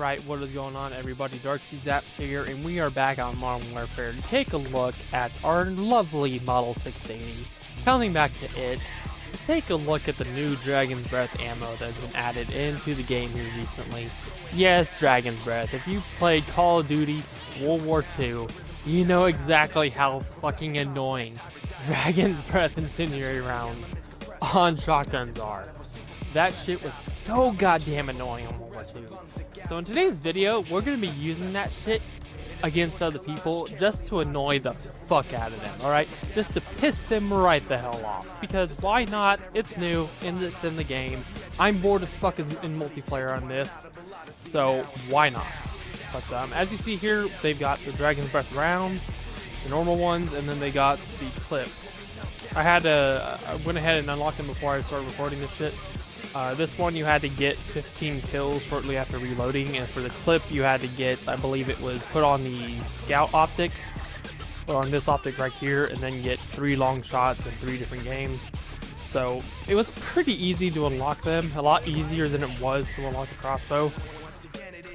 Alright, what is going on everybody? Darksy Zaps here, and we are back on Modern Warfare to take a look at our lovely Model 680. Coming back to it, take a look at the new Dragon's Breath ammo that has been added into the game here recently. Yes, Dragon's Breath. If you played Call of Duty World War II, you know exactly how fucking annoying Dragon's Breath incendiary rounds on shotguns are. That shit was so goddamn annoying on World War II. So in today's video, we're going to be using that shit against other people just to annoy the fuck out of them, alright? Just to piss them right the hell off. Because why not? It's new, and it's in the game. I'm bored as fuck in multiplayer on this, so why not? But as you see here, they've got the Dragon's Breath rounds, the normal ones, and then they got the clip. I went ahead and unlocked them before I started recording this shit. This one you had to get 15 kills shortly after reloading, and for the clip you had to get, I believe it was put on the scout optic, or on this optic right here, and then get 3 long shots in 3 different games. So it was pretty easy to unlock them, a lot easier than it was to unlock the crossbow.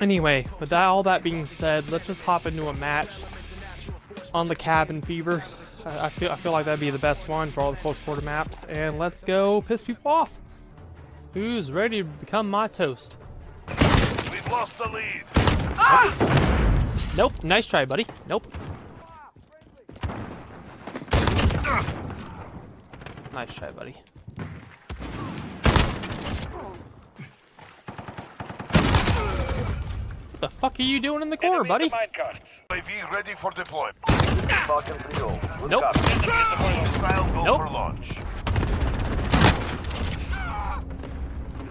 Anyway, with all that being said, let's just hop into a match on the Cabin Fever. I feel like that'd be the best one for all the close quarter maps, and let's go piss people off. Who's ready to become my toast? We've lost the lead. Ah! Nope. Nice try, buddy. Nope. Nice try, buddy. What the fuck are you doing in the corner, buddy? UAV ready for deployment. Nope. Missile go Nope. for launch.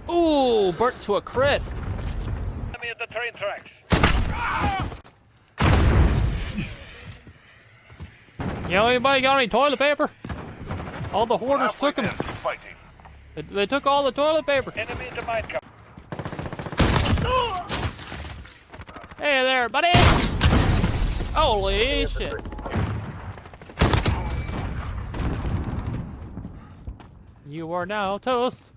Ooh, burnt to a crisp. Enemy at the train tracks. Yo, anybody got any toilet paper? All the hoarders Halfway took them. there, fighting. They took all the toilet paper. Enemy at the mine cover. Hey there, buddy! Holy shit. You are now toast.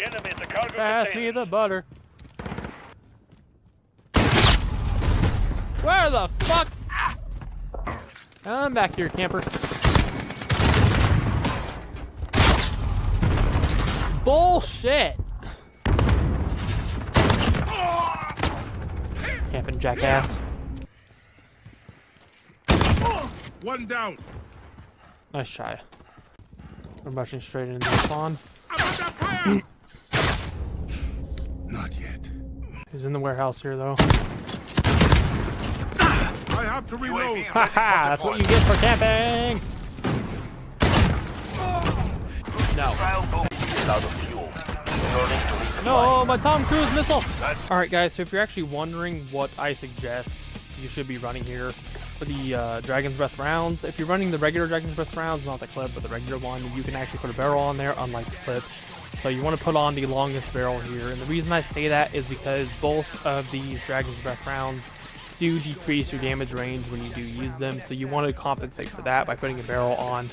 Enemy at the cargo Pass me container. the butter. Where the fuck? I'm back here, camper. Bullshit! Camping jackass. One down. Nice try. I'm rushing straight into the spawn. Not yet. He's in the warehouse here, though. I have to reload. Haha, that's what you get for camping! No. No, my Tom Cruise missile! Alright guys, so if you're actually wondering what I suggest you should be running here for the Dragon's Breath rounds, if you're running the regular Dragon's Breath rounds, not the clip, but the regular one, you can actually put a barrel on there, unlike the clip. So you want to put on the longest barrel here, and the reason I say that is because both of these Dragon's Breath rounds do decrease your damage range when you do use them, so you want to compensate for that by putting a barrel on.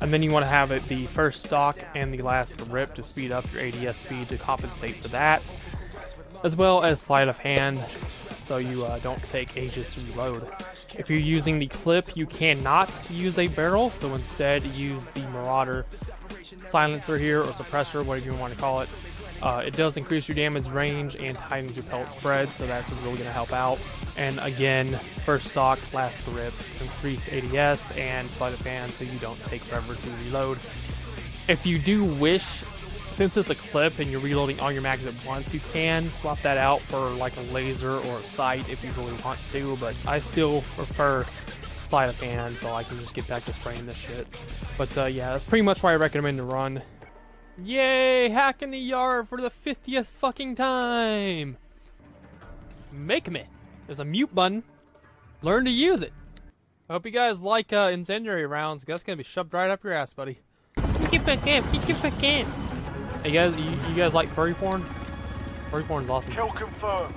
And then you want to have it the first stock and the last rip to speed up your ADS speed to compensate for that, as well as sleight of hand, so you don't take ages to reload. If you're using the clip, you cannot use a barrel, so instead use the Marauder silencer here, or suppressor, whatever you want to call it. It does increase your damage range and tightens your pellet spread, so that's really going to help out. And again, first stock, last grip, increase ADS and sleight of hand, so you don't take forever to reload. If you do wish, since it's a clip and you're reloading all your mags at once, you can swap that out for like a laser or a sight if you really want to, but I still prefer sleight of hand so I can just get back to spraying this shit. But yeah, that's pretty much why I recommend to run. Yay, hacking the yard for the 50th fucking time! Make me. There's a mute button. Learn to use it. I hope you guys like incendiary rounds. That's gonna be shoved right up your ass, buddy. Keep it in. Hey guys, you guys like furry porn? Furry porn's awesome. Kill confirmed.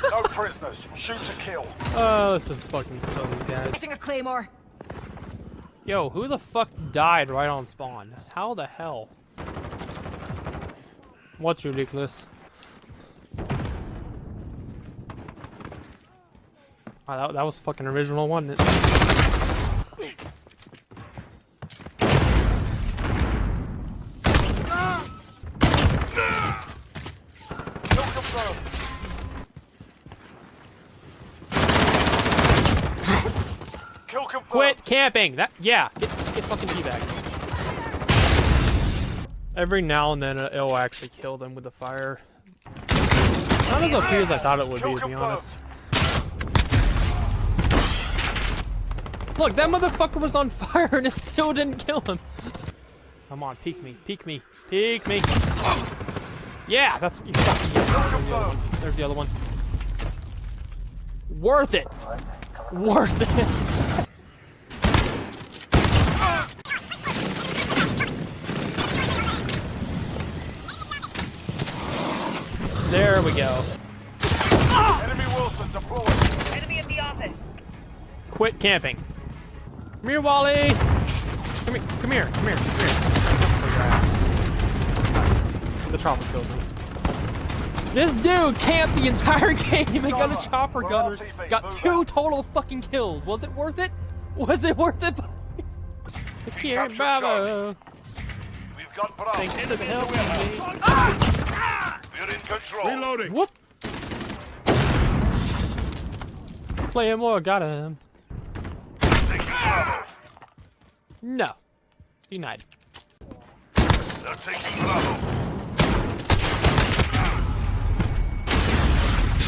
No prisoners. Shoot to kill. Let's just fucking kill these guys. Catching a claymore. Yo, who the fuck died right on spawn? How the hell? What's ridiculous? Oh, that was fucking original, wasn't it? Kill confirmed. Quit camping! That, yeah, get fucking teabagged. Every now and then it'll actually kill them with the fire. Not as OP as I thought it would be, to be honest. Look, that motherfucker was on fire and it still didn't kill him. Come on, peek me, peek me, peek me. Yeah, that's what you fucking get. There's the other one. There's the other one. Worth it. Worth it. There we go. Enemy Wilson deployed. Enemy in the office. Quit camping. Come here, Wally. Come here, come here, come here, come here. For your ass. The chopper killed me. This dude camped the entire game and got a chopper gunner. Got 2 total fucking kills. Was it worth it? Was it worth it? Here, bravo. We've got Bravo. Thanks to the help. We're in control. Reloading. Whoop. Play him more, got him. Taking Bravo. No. Denied. They're taking Bravo.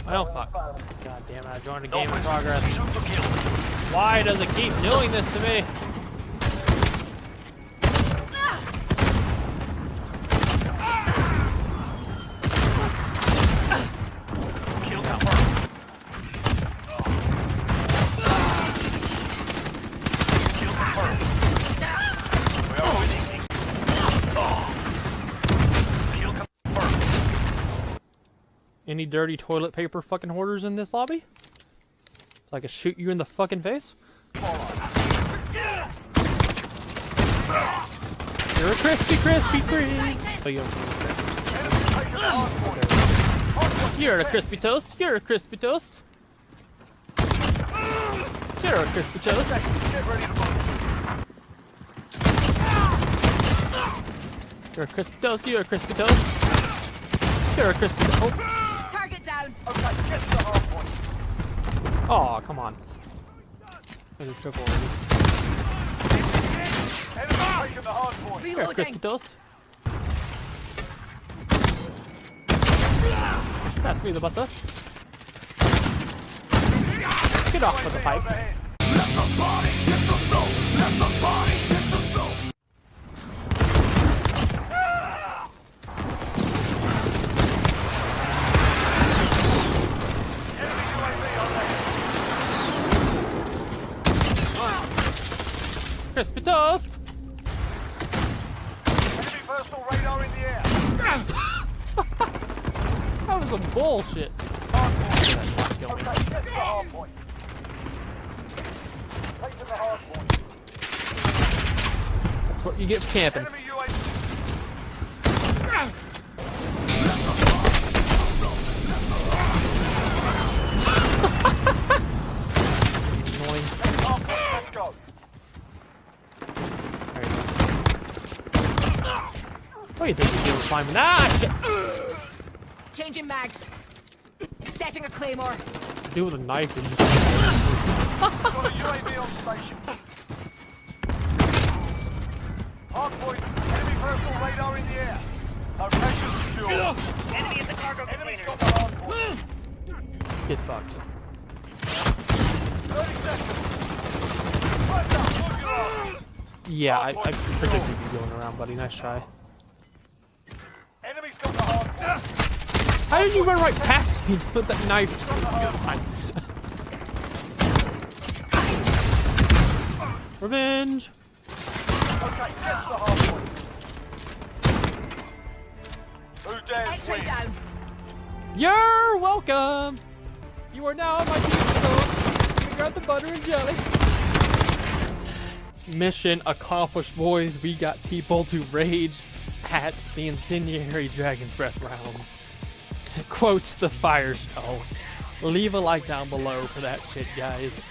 Well, fuck. God damn it, I joined a game in progress. Shoot to kill. Why does it keep doing this to me? Kill confirmed. Kill confirmed. We are winning. Kill confirmed. Any dirty toilet paper fucking hoarders in this lobby? So I can shoot you in the fucking face? You're a crispy cream. Oh, you're a crispy toast. You're a crispy toast. You're a crispy toast. Get ready to move. You're a crispy toast. You're a crispy toast. You're a crispy toast. Target down. Okay, get to the hard point. Oh, come on. There's a triple at least. Enemy taking the hard point. You're a crispy Reloading. toast. Pass me the butter. Get off of the pipe. Overhead. Crispy toast. Enemy personal radar in the air. That was some bullshit. Hard point. Okay, get to the hard point. Take to the hard point. That's what you get for camping. Enemy UAV. Annoying. Hard point. Let's go. There you go. What do you think you're doing climbing? Ah, shit! Changing mags. Setting a claymore. Do with a knife and just. Got a UAV on station. Hard point. Enemy personal radar in the air. Location secure. Enemy in the cargo Enemy's container. got the hard point. Get fucked. 30 seconds. Right up. Look it up. Yeah, I predicted you going around, buddy. Nice try. Enemy's got the hard point. How did you run right past me with that knife? Revenge! Okay, get to the hard point. Who dares X-ray win? down. You're welcome! You are now my pizza. We got the butter and jelly. Mission accomplished, boys. We got people to rage at the incendiary Dragon's Breath rounds. Quote the fire shells. leave a like down below for that shit, guys.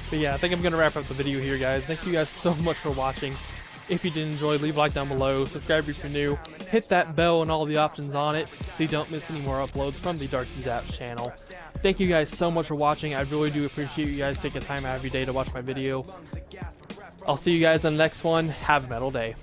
But yeah, I think I'm gonna wrap up the video here, guys. Thank you guys so much for watching. If you did enjoy, leave a like down below, subscribe if you're new, hit that bell and all the options on it so you don't miss any more uploads from the Dark Seas Apps channel. Thank you guys so much for watching. I really do appreciate you guys taking time out of your day to watch my video. I'll see you guys in the next one. Have a metal day.